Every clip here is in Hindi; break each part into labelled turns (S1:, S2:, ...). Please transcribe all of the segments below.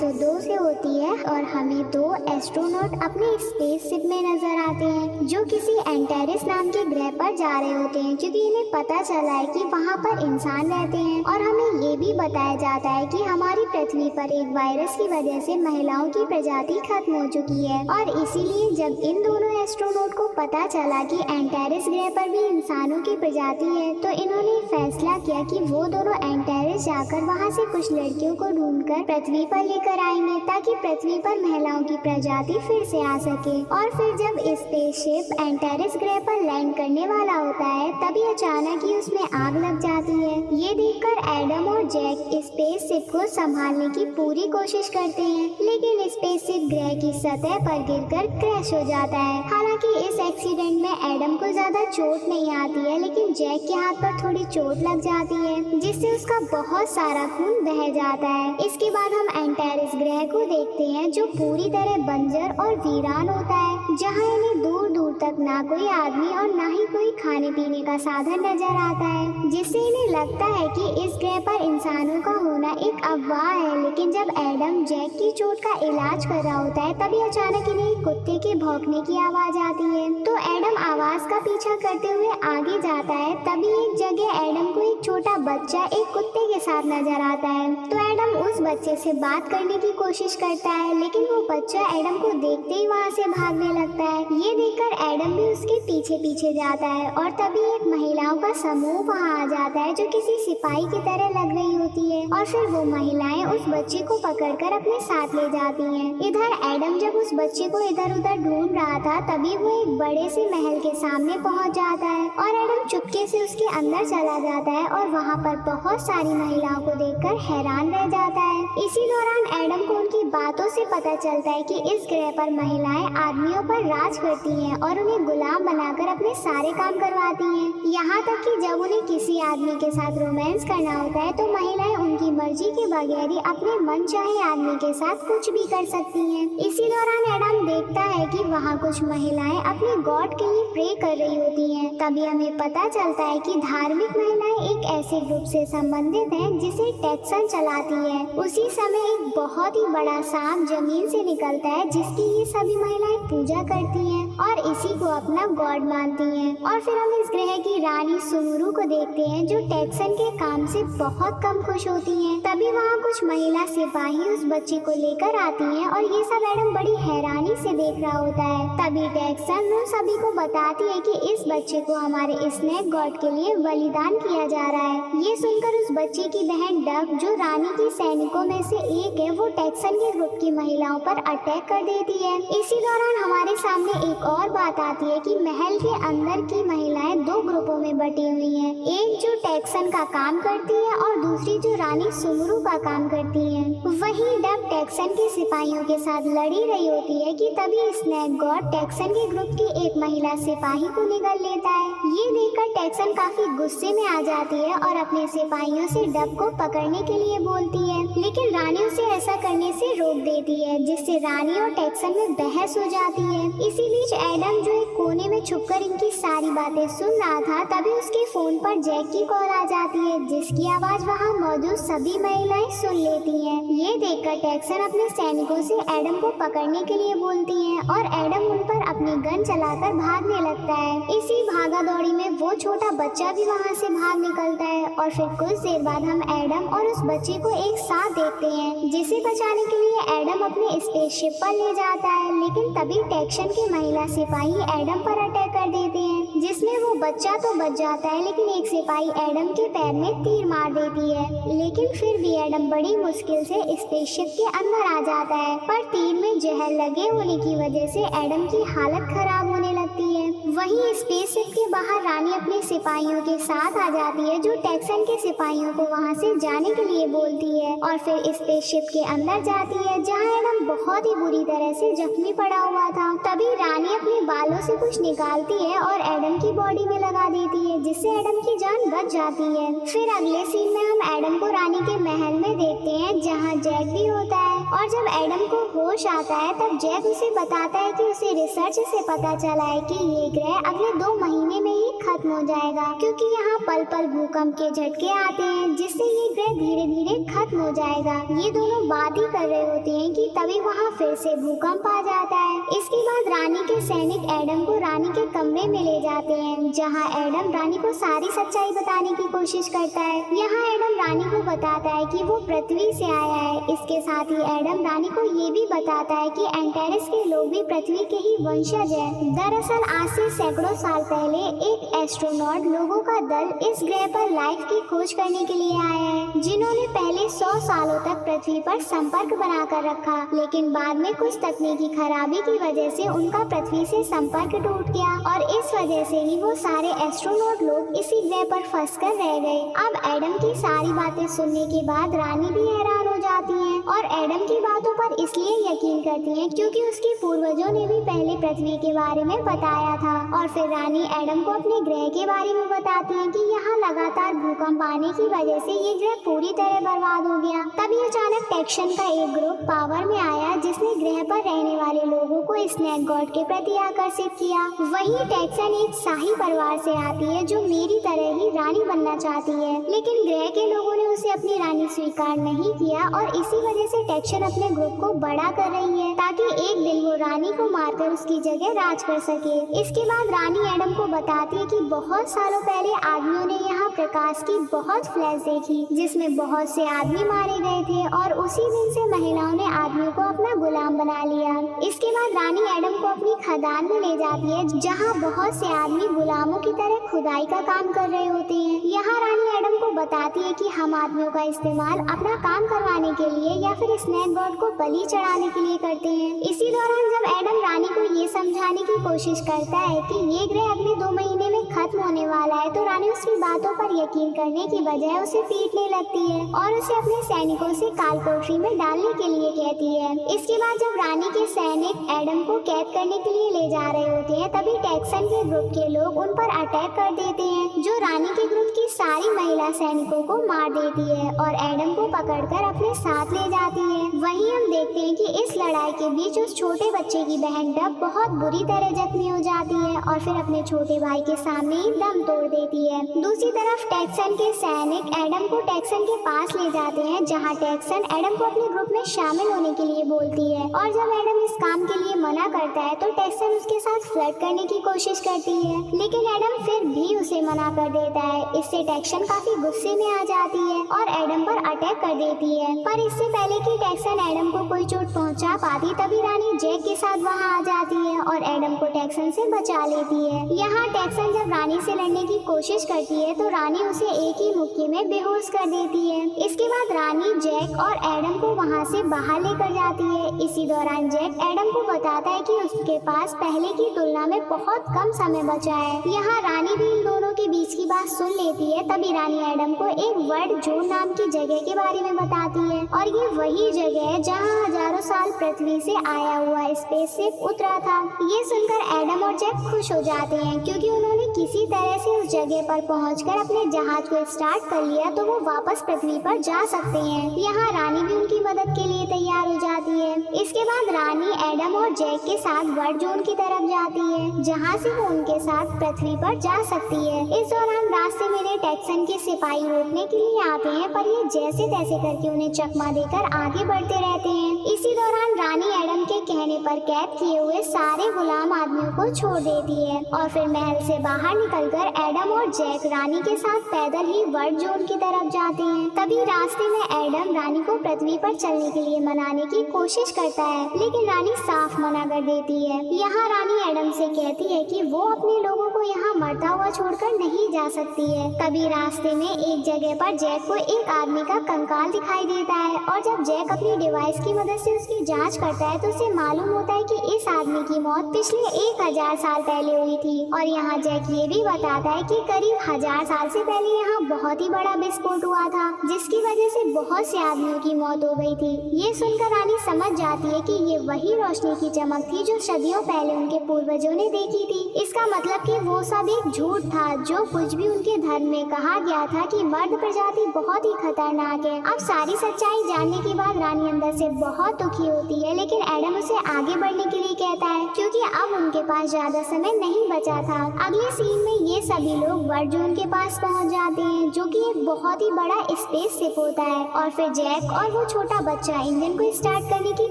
S1: 1902 से होती है और हमें 2 एस्ट्रोनॉट अपने स्पेसशिप में नजर आते हैं जो किसी एंटेरिस नाम के ग्रह पर जा रहे होते हैं, क्योंकि इन्हें पता चला है कि वहाँ पर इंसान रहते हैं। और हमें ये भी बताया जाता है कि हमारी पृथ्वी पर एक वायरस की वजह से महिलाओं की प्रजाति खत्म हो चुकी है, और इसीलिए जब इन दोनों एस्ट्रोनॉट को पता चला कि एंटेरिस ग्रह पर भी इंसानों की प्रजाति है, तो इन्होंने फैसला किया कि वो दोनों एंटेरिस जाकर वहाँ से कुछ लड़कियों को ढूंढकर पृथ्वी पर लेकर आएंगे, ताकि पृथ्वी पर महिलाओं की प्रजाति फिर से आ सके। और फिर जब स्पेसशिप एंटेरिस ग्रह पर लैंड करने वाला होता है, तभी अचानक ही उसमें आग लग जाती है। ये देखकर एडम और जैक स्पेसशिप को संभालने की पूरी कोशिश करते हैं, लेकिन स्पेसशिप ग्रह की सतह पर गिरकर क्रैश हो जाता है। हालांकि इस एक्सीडेंट में एडम को ज्यादा चोट नहीं आती है, लेकिन जैक के हाथ पर थोड़ी चोट लग जाती है, जिससे उसका बहुत सारा खून बह जाता है। इसके बाद हम एंटेरिस ग्रह को देखते हैं जो पूरी तरह बंजर और वीरान होता है, जहां इन्हें दूर दूर तक ना कोई आदमी और ना ही कोई खाने पीने का साधन नजर आता है, जिससे इन्हें लगता है कि इस ग्रह पर इंसानों का होना एक अफवाह है। लेकिन जब एडम जैक की चोट का इलाज कर रहा होता है, तभी अचानक इन्हें एक कुत्ते के भौंकने की आवाज आती है। तो एडम आवाज का पीछा करते हुए आगे जाता है, तभी एक जगह एडम को एक छोटा बच्चा एक कुत्ते के साथ नजर आता है। तो एडम उस बच्चे से बात करने की कोशिश करता है, लेकिन वो बच्चा एडम को देखते ही वहाँ से भागने लगता है। ये देखकर एडम भी उसके पीछे पीछे जाता है, और तभी एक महिलाओं का समूह वहाँ आ जाता है जो किसी सिपाही की तरह लग रही होती है, और फिर वो महिलाएं उस बच्चे को पकड़कर अपने साथ ले जाती हैं। इधर एडम जब उस बच्चे को इधर उधर ढूंढ रहा था, तभी वो एक बड़े से महल के सामने पहुँच जाता है, और एडम चुपके से उसके अंदर चला जाता है और वहाँ पर बहुत सारी महिलाओं को देखकर हैरान रह जाता है। इसी दौरान एडम को उनकी बातों से पता चलता है कि इस ग्रह पर महिलाएं आदमियों पर राज करती हैं और उन्हें गुलाम बनाकर अपने सारे काम करवाती हैं। यहाँ तक कि जब उन्हें किसी आदमी के साथ रोमांस करना होता है, तो महिलाएं उनकी मर्जी के बगैर ही अपने मन चाहे आदमी के साथ कुछ भी कर सकती हैं। इसी दौरान एडम देखता है कि वहाँ कुछ महिलाएं अपने गॉड के लिए प्रे कर रही होती हैं। तभी हमें पता चलता है कि धार्मिक महिलाएं एक ऐसे ग्रुप से संबंधित हैं जिसे टेक्सन चलाती है। उसी समय एक बहुत ही बड़ा सांप जमीन से निकलता है, जिसकी ये सभी महिलाएं पूजा करती हैं और इसी को अपना गॉड मानती हैं। और फिर हम इस ग्रह की रानी सुमुरु को देखते हैं जो टेक्सन के काम से बहुत कम खुश होती हैं। तभी वहाँ कुछ महिला सिपाही उस बच्चे को लेकर आती हैं, और ये सब एडम बड़ी हैरानी से देख रहा होता है। तभी टेक्सन उन सभी को बताती है कि इस बच्चे को हमारे स्नेक गॉड के लिए बलिदान किया जा रहा है। ये सुनकर उस बच्चे की बहन डक, जो रानी की सैनिकों में से एक है, वो टेक्सन के ग्रुप की महिलाओं पर अटैक कर देती है। इसी दौरान हमारे सामने एक और बात आती है कि महल के अंदर की महिलाएं 2 ग्रुपों में बटी हुई हैं, एक जो टेक्सन का काम करती है और दूसरी जो रानी सुमुरु का काम करती है। वहीं डक टेक्सन के सिपाहियों के साथ लड़ी रही होती है कि तभी स्नेक गॉड टेक्सन के ग्रुप की एक महिला सिपाही को निगल लेता है। ये देखकर टेक्सन काफी गुस्से में आ जाती है और अपने सिपाहियों से डक को पकड़ने के लिए बोलती है, लेकिन रानी उसे ऐसा करने से रोक देती है, जिससे रानी और टेक्सन में बहस हो जाती है। इसी बीच एडम, जो एक कोने में छुपकर इनकी सारी बातें सुन रहा था, तभी उसके फोन पर जैक की कॉल आ जाती है, जिसकी आवाज वहाँ मौजूद सभी महिलाएं सुन लेती हैं। ये देखकर टेक्सन अपने सैनिकों से एडम को पकड़ने के लिए बोलती है, और एडम उन पर अपनी गन चलाकर भागने लगता है। इसी भागा दौड़ी में वो छोटा बच्चा भी वहाँ से भाग निकलता है, और फिर कुछ देर बाद हम एडम और उस बच्चे को एक साथ देखते हैं, जिसे बचाने के लिए एडम अपने स्पेसशिप पर ले जाता है। लेकिन तभी टेक्सन के महिला सिपाही एडम पर अटैक कर देते हैं, जिसमें वो बच्चा तो बच जाता है, लेकिन एक सिपाही एडम के पैर में तीर मार देती है। लेकिन फिर भी एडम बड़ी मुश्किल से स्पेसशिप के अंदर आ जाता है, पर तीर में जहर लगे होने की वजह से एडम की हालत खराब होने लगती है। वहीं स्पेसशिप के बाहर रानी अपने सिपाहियों के साथ आ जाती है, जो टेक्सन के सिपाहियों को वहां से जाने के लिए बोलती है, और फिर स्पेसशिप के अंदर जाती है, जहां एडम बहुत ही बुरी तरह से जख्मी पड़ा हुआ था। तभी रानी अपने बालों से कुछ निकालती है और एडम की बॉडी में लगा देती है, जिससे एडम की जान बच जाती है। फिर अगले सीन में हम एडम को रानी के महल में देखते हैं जहाँ जैक भी होता है, और जब एडम को होश आता है तब जैक उसे बताता है कि उसे रिसर्च से पता चला है कि ये ग्रह अगले 2 महीने में ही खत्म हो जाएगा, क्योंकि यहाँ पल पल भूकंप के झटके आते हैं जिससे ये ग्रह धीरे धीरे खत्म हो जाएगा। ये दोनों बात ही कर रहे होते हैं कि तभी वहाँ फिर से भूकंप आ जाता है। इसके बाद रानी के सैनिक एडम को रानी के कमरे में ले जाते हैं, जहाँ एडम रानी को सारी सच्चाई बताने की कोशिश करता है। यहाँ एडम रानी को बताता है कि वो पृथ्वी से आया है। इसके साथ ही एडम रानी को ये भी बताता है कि एंटेरिस के लोग भी पृथ्वी के ही वंशज हैं। दरअसल आज से सैकड़ों साल पहले एक एस्ट्रोनॉट लोगों का दल इस ग्रह पर लाइफ की खोज करने के लिए आया है, जिन्होंने पहले 100 सालों तक पृथ्वी पर संपर्क बनाकर रखा, लेकिन बाद में कुछ तकनीकी खराबी की वजह से उनका पृथ्वी से संपर्क टूट गया और इस वजह से ही वो सारे एस्ट्रोनॉट लोग इसी ग्रह पर फंसकर रह गए। अब एडम की सारी बातें सुनने के बाद रानी भी हैरान हो जाती है और एडम की बातों पर इसलिए यकीन करती है क्योंकि उसके पूर्वजों ने भी पहले पृथ्वी के बारे में बताया था। और फिर रानी एडम को अपने ग्रह के बारे में बताती है कि यहाँ लगातार भूकंप आने की वजह से ये ग्रह पूरी तरह बर्बाद हो गया। तभी अचानक टेक्सन का एक ग्रुप पावर में आया जिसने ग्रह पर रहने वाले लोगों को स्नैक गॉड के प्रति आकर्षित किया। वहीं टेक्सन एक शाही परिवार से आती है जो मेरी तरह ही रानी बनना चाहती है, लेकिन ग्रह के लोगों ने उसे अपनी रानी स्वीकार नहीं किया और इसी वजह से टेक्सन अपने ग्रुप को बड़ा कर रही है ताकि एक दिन वो रानी को मारकर उसकी जगह राज कर सके। इसके बाद रानी एडम को बताती है कि बहुत सालों पहले आदमियों ने यहाँ प्रकाश की बहुत फ्लैश देखी जिसमें बहुत से आदमी मारे गए थे और उसी दिन से महिलाओं ने आदमियों को अपना गुलाम बना लिया। इसके बाद रानी एडम को अपनी खदान में ले जाती है जहाँ बहुत से आदमी गुलामों की तरह खुदाई का काम कर रहे होते हैं। यहाँ रानी एडम को बताती है कि हम आदमियों का इस्तेमाल अपना काम करवाने के लिए या फिर स्नैक गॉड को बलि चढ़ाने के लिए करते हैं। इसी दौरान जब एडम रानी को ये समझाने की कोशिश करता है कि ये ग्रह अगले 2 महीने में खत्म होने वाला है तो रानी उसकी बातों पर यकीन करने की बजाय उसे पीटने लगती है और उसे अपने सैनिकों से कालकोठरी में डालने के लिए कहती है। इसके बाद जब रानी के सैनिक एडम को कैद करने के लिए ले जा रहे होते हैं तभी टेक्सन के ग्रुप के लोग उन पर अटैक कर देते हैं जो रानी के ग्रुप की सारी महिला सैनिकों को मार देती है और एडम को पकड़कर अपने साथ ले जाती है। वहीं हम देखते हैं कि इस लड़ाई के बीच उस छोटे बच्चे की बहन डब बहुत बुरी तरह जख्मी हो जाती है और फिर अपने छोटे भाई के सामने ही दम तोड़ देती है। दूसरी तरफ टेक्सन के सैनिक एडम को टेक्सन के पास ले जाते हैं जहां टेक्सन एडम को अपने ग्रुप में शामिल होने के लिए बोलती है और जब एडम इस काम के लिए मना करता है तो टेक्सन उसके साथ फ्लर्ट करने की कोशिश करती है, लेकिन एडम फिर भी उसे मना कर देता है। इससे टेक्सन काफी गुस्से में आ जाती है और एडम पर अटैक कर देती है, पर इससे पहले कि टेक्सन एडम को कोई चोट पहुंचा पाती तभी रानी जैक के साथ वहां आ जाती है और एडम को टेक्सन से बचा लेती है। यहाँ टेक्सन जब रानी से लड़ने की कोशिश करती है तो रानी उसे एक ही मुक्के में बेहोश कर देती है। इसके बाद रानी जैक और एडम को वहाँ से बाहर लेकर जाती है। इसी दौरान जैक एडम को बताता है कि उसके पास पहले की तुलना में बहुत कम समय बचा है। यहाँ रानी भी इन दोनों के बीच की बात सुन लेती है। तभी रानी एडम को एक वर्ड जोन नाम की जगह के बारे में बताती है और ये वही जगह है जहाँ हजारों साल पृथ्वी से आया हुआ स्पेसशिप उतरा था। ये सुनकर एडम और जैक खुश हो जाते हैं क्योंकि उन्होंने किसी तरह से उस जगह पर पहुंचकर अपने जहाज को स्टार्ट कर लिया तो वो वापस पृथ्वी पर जा सकते हैं। यहाँ रानी भी उनकी मदद के लिए तैयार हो जाती है। इसके बाद रानी एडम और जैक के साथ वर्ड जोन की तरफ जाती है जहाँ से वो उनके साथ पृथ्वी पर जा सकती है। इस दौरान रास्ते में टेक्सन के सिपाही रोकने के लिए आते हैं पर ये जैसे तैसे करके उन्हें चकमा देकर आगे बढ़ते रहते हैं। इसी दौरान रानी एडम के कहने पर कैद किए हुए सारे गुलाम आदमियों को छोड़ देती है और फिर महल से बाहर निकलकर एडम और जैक रानी के साथ पैदल ही वर्ड जोन की तरफ जाते हैं। तभी रास्ते में एडम रानी को पृथ्वी पर चलने के लिए मनाने की कोशिश करता है, लेकिन रानी साफ मना कर देती है। यहाँ रानी एडम से कहती है कि वो अपने लोगों को यहाँ मरता हुआ छोड़कर नहीं जा सकती है। तभी रास्ते में एक जगह पर जैक को एक आदमी का कंकाल दिखाई देता है और जब जैक अपनी डिवाइस की मदद से उसकी जांच करता है तो उसे मालूम होता है कि इस आदमी की मौत पिछले 1000 साल पहले हुई थी। और यहाँ जैक ये भी बताता है कि करीब 1000 साल से पहले यहाँ बहुत ही बड़ा विस्फोट हुआ था जिसकी वजह से बहुत से आदमियों की मौत हो गई थी। ये सुनकर रानी समझ जाती है कि ये वही रोशनी की चमक थी जो सदियों पहले उनके पूर्वजों ने देखी थी। इसका मतलब कि वो सब एक झूठ था। जो कुछ भी उनके धर्म में कहा गया था कि मर्द प्रजाति बहुत ही खतरनाक है। अब सारी सच्चाई जानने के बाद रानी अंदर से बहुत दुखी होती है, लेकिन एडम उसे आगे बढ़ने के लिए कहता है क्योंकि अब उनके पास ज्यादा समय नहीं बचा था। अगले सीन में ये सभी लोग वर्ल्ड जोन के पास पहुंच जाते हैं जो कि एक बहुत ही बड़ा स्पेस शिप होता है और फिर जैक और वो छोटा बच्चा इंजन को स्टार्ट करने की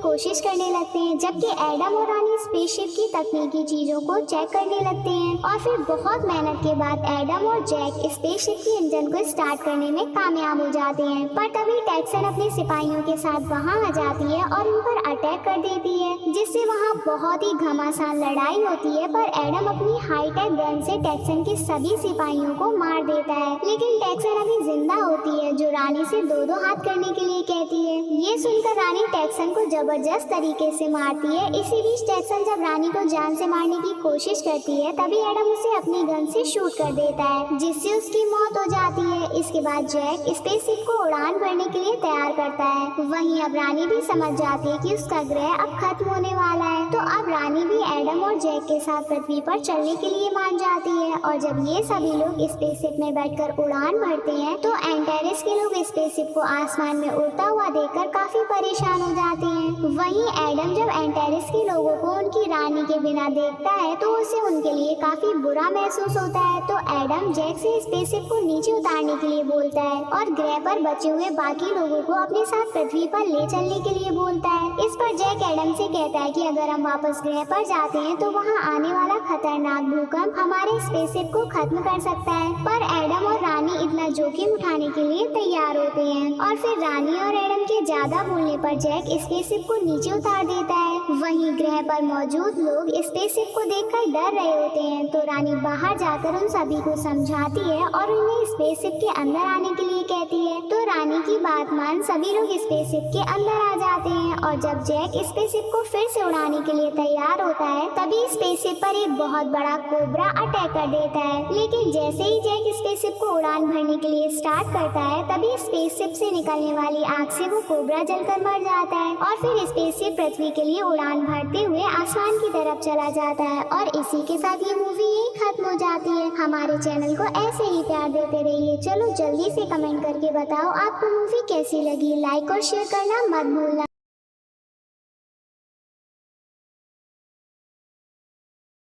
S1: कोशिश करने लगते हैं जबकि एडम और रानी स्पेसशिप की तकनीकी चीजों को चेक करने लगते हैं। और फिर बहुत मेहनत के बाद एडम और जैक स्पेसशिप की इंजन को स्टार्ट करने में कामयाब हो जाते हैं। पर तभी टेक्सन अपने सिपाहियों के साथ वहां आ जाती है और उन पर अटैक कर देती है जिससे वहां बहुत ही घमासान लड़ाई होती है। पर एडम अपनी हाईटेक गन से टेक्सन के सभी सिपाहियों को मार देता है, लेकिन टेक्सन अभी जिंदा होती है जो रानी से दो दो हाथ करने के लिए कहती है। ये सुनकर रानी टेक्सन को जबरदस्त तरीके से मारती है। इसी बीच टेक्सन जब रानी को जान से मारने की कोशिश करती है तभी एडम उसे अपनी गन से शूट कर देता है जिससे उसकी मौत हो जाती है। इसके बाद जैक स्पेसशिप को उड़ान भरने के लिए तैयार करता है। वहीं अब रानी भी समझ जाती है कि उसका ग्रह अब खत्म होने वाला है, तो अब रानी भी एडम और जैक के साथ पृथ्वी पर चलने के लिए मान जाती है। और जब ये सभी लोग स्पेसशिप में बैठकर उड़ान भरते हैं तो एंटेरिस के लोग स्पेसशिप को आसमान में उड़ता हुआ देखकर काफी परेशान हो जाते हैं। वहीं एडम जब एंटेरिस के लोगों को उनकी रानी के बिना देखता है तो उसे उनके लिए काफी बुरा महसूस होता है। तो एडम जैक से स्पेसशिप को नीचे उतारने के लिए बोलता है और ग्रह पर बचे हुए बाकी लोगों को अपने साथ पृथ्वी पर ले चलने के लिए बोलता है। इस पर जैक एडम से कहता है कि अगर हम वापस ग्रह पर जाते हैं तो वहाँ आने वाला खतरनाक भूकंप हमारे स्पेसशिप को खत्म कर सकता है। पर एडम और रानी इतना जोखिम उठाने के लिए तैयार होते हैं और फिर रानी और एडम के ज्यादा बोलने पर जैक स्पेसशिप को नीचे उतार देता है। वहीं ग्रह पर मौजूद लोग स्पेसशिप को देखकर डर रहे होते हैं, तो रानी बाहर जाकर उन सभी को समझाती है और उन्हें स्पेसशिप के अंदर आने के लिए कहती है। तो रानी की बात मान सभी लोग स्पेसशिप के अंदर आ जाते हैं और जब जैक स्पेसशिप को फिर से उड़ाने के लिए तैयार होता है तभी स्पेसशिप पर एक बहुत बड़ा कोबरा अटैक कर देता है। लेकिन जैसे ही जैक स्पेसशिप को उड़ान भरने के लिए स्टार्ट करता है तभी स्पेसशिप से निकलने वाली आग से वो कोबरा जलकर मर जाता है और फिर स्पेसशिप पृथ्वी के लिए उड़ान भरते हुए आसमान की तरफ चला जाता है। और इसी के साथ ये मूवी यही खत्म हो जाती है। हमारे चैनल को ऐसे ही प्यार देते रहिए। चलो जल्दी से कमेंट करके बताओ आपको मूवी कैसी लगी। लाइक और शेयर करना मत भूलना।